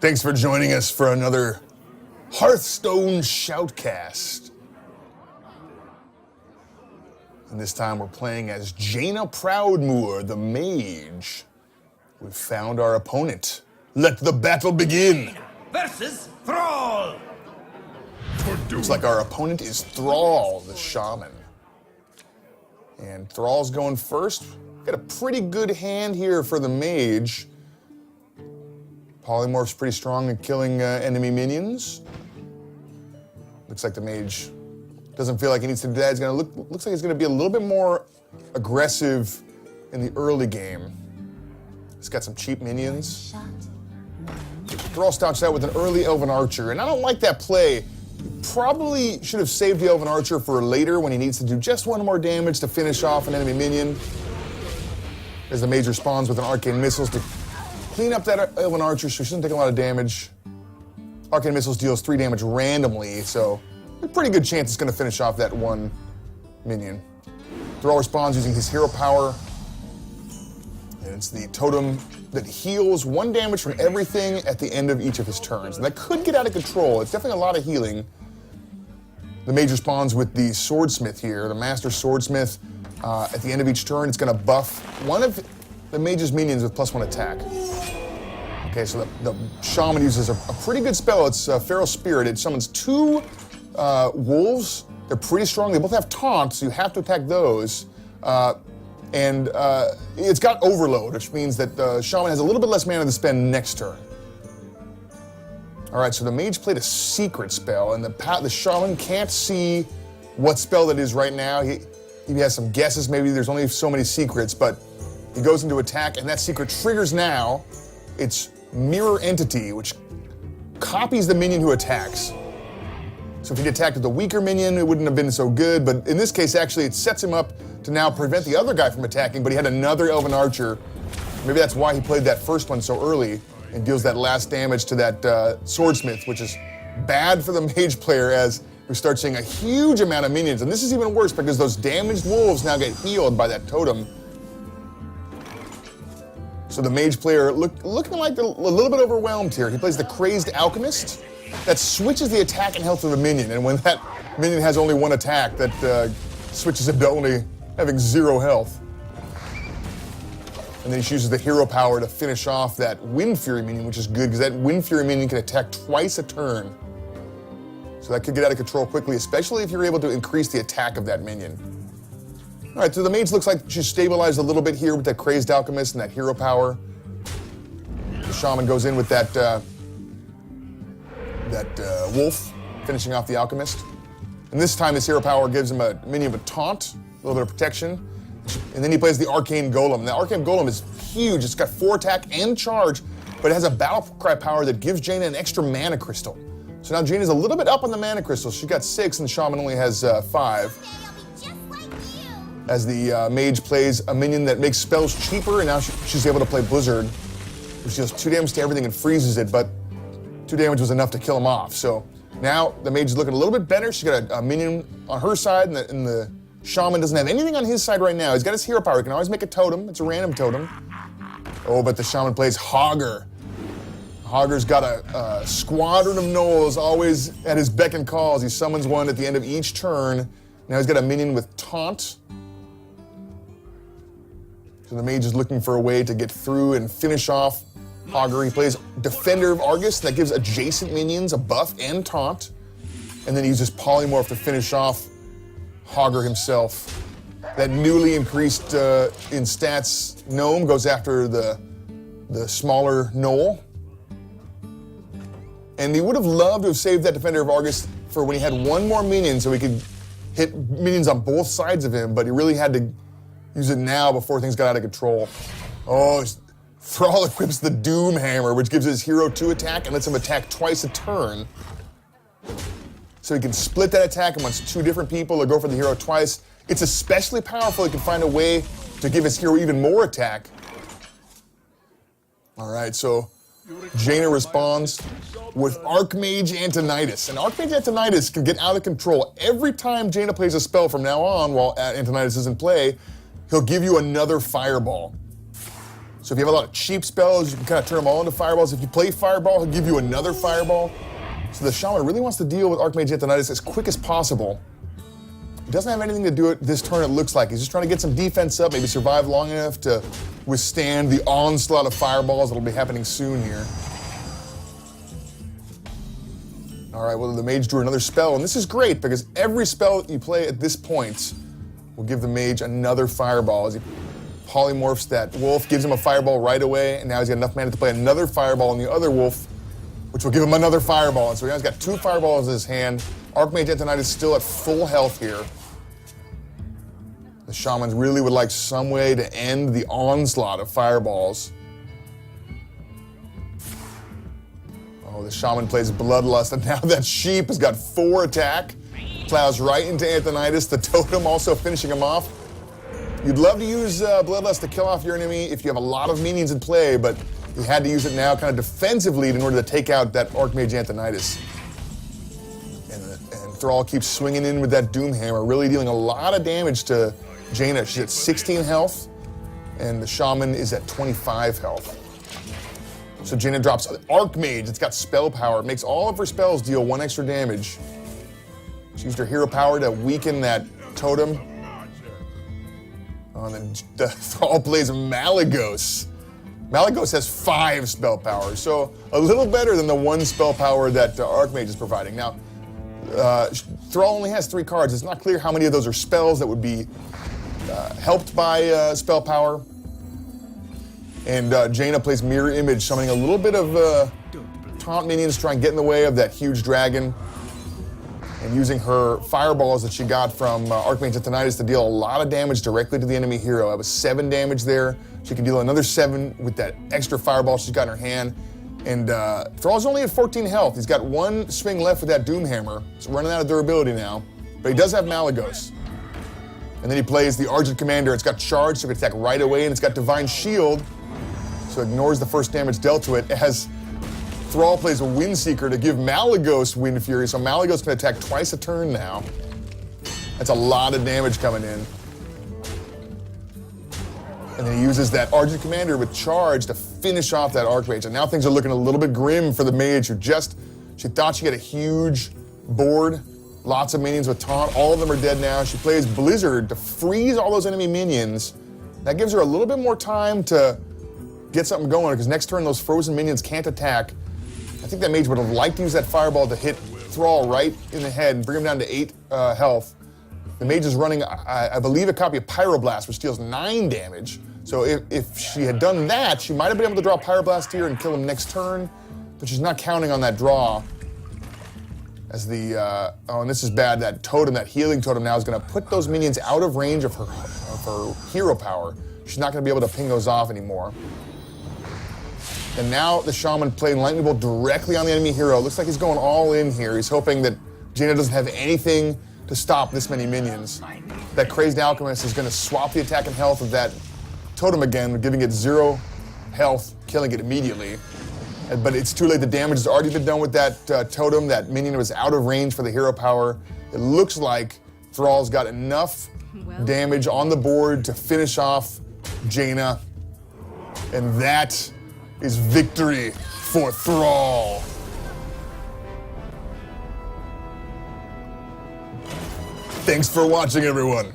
Thanks for joining us for another Hearthstone Shoutcast. And this time we're playing as Jaina Proudmoore, the Mage. We've found our opponent. Let the battle begin! Versus Thrall! Looks like our opponent is Thrall, the Shaman. And Thrall's going first. Got a pretty good hand here for the Mage. Polymorph's pretty strong at killing enemy minions. Looks like the Mage doesn't feel like he needs to do that. Looks like he's gonna be a little bit more aggressive in the early game. He's got some cheap minions. Thrall starts out with an early Elven Archer, and I don't like that play. Probably should have saved the Elven Archer for later when he needs to do just one more damage to finish off an enemy minion. As the Mage responds with an Arcane Missiles to clean up that Elven Archer so she doesn't take a lot of damage. Arcane Missiles deals 3 damage randomly, so a pretty good chance it's going to finish off that one minion. Thrall responds using his hero power. And it's the totem that heals 1 damage from everything at the end of each of his turns. And that could get out of control. It's definitely a lot of healing. The Mage responds with the Swordsmith here, the Master Swordsmith. At the end of each turn, it's going to buff one of the Mage's minions with +1 attack. Okay, so the Shaman uses a pretty good spell. It's Feral Spirit. It summons 2 wolves. They're pretty strong. They both have taunts, so you have to attack those. And it's got Overload, which means that the Shaman has a little bit less mana to spend next turn. All right, so the Mage played a secret spell, and the Shaman can't see what spell that is right now. He has some guesses. Maybe there's only so many secrets, but he goes into attack, and that secret triggers now. It's Mirror Entity, which copies the minion who attacks. So if he'd attacked with the weaker minion, it wouldn't have been so good, but in this case, actually, it sets him up to now prevent the other guy from attacking, but he had another Elven Archer. Maybe that's why he played that first one so early and deals that last damage to that Swordsmith, which is bad for the Mage player as we start seeing a huge amount of minions. And this is even worse because those damaged wolves now get healed by that totem. So the Mage player looking like a little bit overwhelmed here. He plays the Crazed Alchemist. That switches the attack and health of a minion, and when that minion has only 1 attack, that switches him to only having 0 health. And then he uses the hero power to finish off that Wind Fury minion, which is good, because that Wind Fury minion can attack twice a turn. So that could get out of control quickly, especially if you're able to increase the attack of that minion. All right, so the Mage looks like she's stabilized a little bit here with that Crazed Alchemist and that hero power. The Shaman goes in with that wolf, finishing off the Alchemist. And this time his hero power gives him a minion with taunt, a little bit of protection. And then he plays the Arcane Golem. The Arcane Golem is huge. It's got 4 attack and charge, but it has a battle cry power that gives Jaina an extra mana crystal. So now Jaina's a little bit up on the mana crystals. She got 6 and the Shaman only has 5. As the Mage plays a minion that makes spells cheaper, and now she's able to play Blizzard, which deals 2 damage to everything and freezes it, but 2 damage was enough to kill him off. So now the Mage is looking a little bit better. She's got a minion on her side, and the Shaman doesn't have anything on his side right now. He's got his hero power. He can always make a totem. It's a random totem. Oh, but the Shaman plays Hogger. Hogger's got a squadron of gnolls always at his beck and calls. He summons one at the end of each turn. Now he's got a minion with taunt. So the Mage is looking for a way to get through and finish off Hogger. He plays Defender of Argus. That gives adjacent minions a buff and taunt. And then he uses Polymorph to finish off Hogger himself. That newly increased in stats gnome goes after the smaller gnoll. And he would have loved to have saved that Defender of Argus for when he had 1 more minion so he could hit minions on both sides of him, but he really had to use it now before things got out of control. Oh, Thrall equips the Doom Hammer, which gives his hero 2 attack and lets him attack twice a turn. So he can split that attack amongst 2 different people or go for the hero twice. It's especially powerful. He can find a way to give his hero even more attack. All right, so Jaina responds with Archmage Antonidas. And Archmage Antonidas can get out of control. Every time Jaina plays a spell from now on while Antonidas is in play, he'll give you another fireball. So So if you have a lot of cheap spells, you can kind of turn them all into fireballs. If you play Fireball, he'll give you another fireball. So the Shaman really wants to deal with Archmage Antonidas as quick as possible. He doesn't have anything to do it this turn, it looks like. He's just trying to get some defense up, maybe survive long enough to withstand the onslaught of fireballs that'll be happening soon here. All right, well, the Mage drew another spell, and this is great because every spell that you play at this point will give the Mage another fireball. As he polymorphs that wolf, gives him a fireball right away, and now he's got enough mana to play another fireball on the other wolf, which will give him another fireball. And so now he's got 2 fireballs in his hand. Archmage Antonidas still at full health here. The Shamans really would like some way to end the onslaught of fireballs. Oh, the Shaman plays Bloodlust, and now that sheep has got 4 attack. Plows right into Antonidas, the totem also finishing him off. You'd love to use Bloodlust to kill off your enemy if you have a lot of minions in play, but you had to use it now kind of defensively in order to take out that Archmage Antonidas. And Thrall keeps swinging in with that Doomhammer, really dealing a lot of damage to Jaina. She's at 16 health, and the Shaman is at 25 health. So Jaina drops Archmage, it's got spell power. It makes all of her spells deal 1 extra damage. She used her hero power to weaken that totem. Oh, and then the Thrall plays Malygos. Malygos has 5 spell power, so a little better than the 1 spell power that Archmage is providing. Now, Thrall only has 3 cards. It's not clear how many of those are spells that would be helped by spell power. And Jaina plays Mirror Image, summoning a little bit of taunt minions to try and get in the way of that huge dragon. And using her fireballs that she got from Archmage Antonidas to deal a lot of damage directly to the enemy hero. That was 7 damage there. She can deal another 7 with that extra fireball she's got in her hand. And Thrall's only at 14 health. He's got 1 swing left with that Doomhammer. He's running out of durability now. But he does have Malygos. And then he plays the Argent Commander. It's got charge, so it can attack right away, and it's got Divine Shield, so it ignores the first damage dealt to it. As Thrall plays a Windseeker to give Malygos Wind Fury, so Malygos can attack twice a turn now. That's a lot of damage coming in. And then he uses that Argent Commander with charge to finish off that Archmage. And now things are looking a little bit grim for the Mage, who she thought she had a huge board, lots of minions with taunt. All of them are dead now. She plays Blizzard to freeze all those enemy minions. That gives her a little bit more time to get something going, because next turn those frozen minions can't attack. I think that Mage would have liked to use that fireball to hit Thrall right in the head and bring him down to 8 health. The Mage is running, I believe, a copy of Pyroblast, which deals 9 damage. So if she had done that, she might have been able to draw Pyroblast here and kill him next turn, but she's not counting on that draw. As the, oh, and this is bad, that totem, that healing totem now is gonna put those minions out of range of her hero power. She's not gonna be able to ping those off anymore. And now the Shaman playing Lightning Bolt directly on the enemy hero. Looks like he's going all in here. He's hoping that Jaina doesn't have anything to stop this many minions. That Crazed Alchemist is gonna swap the attack and health of that totem again, giving it 0 health, killing it immediately. But it's too late, the damage has already been done with that totem. That minion was out of range for the hero power. It looks like Thrall's got enough damage on the board to finish off Jaina. And that is victory for Thrall. Thanks for watching, everyone.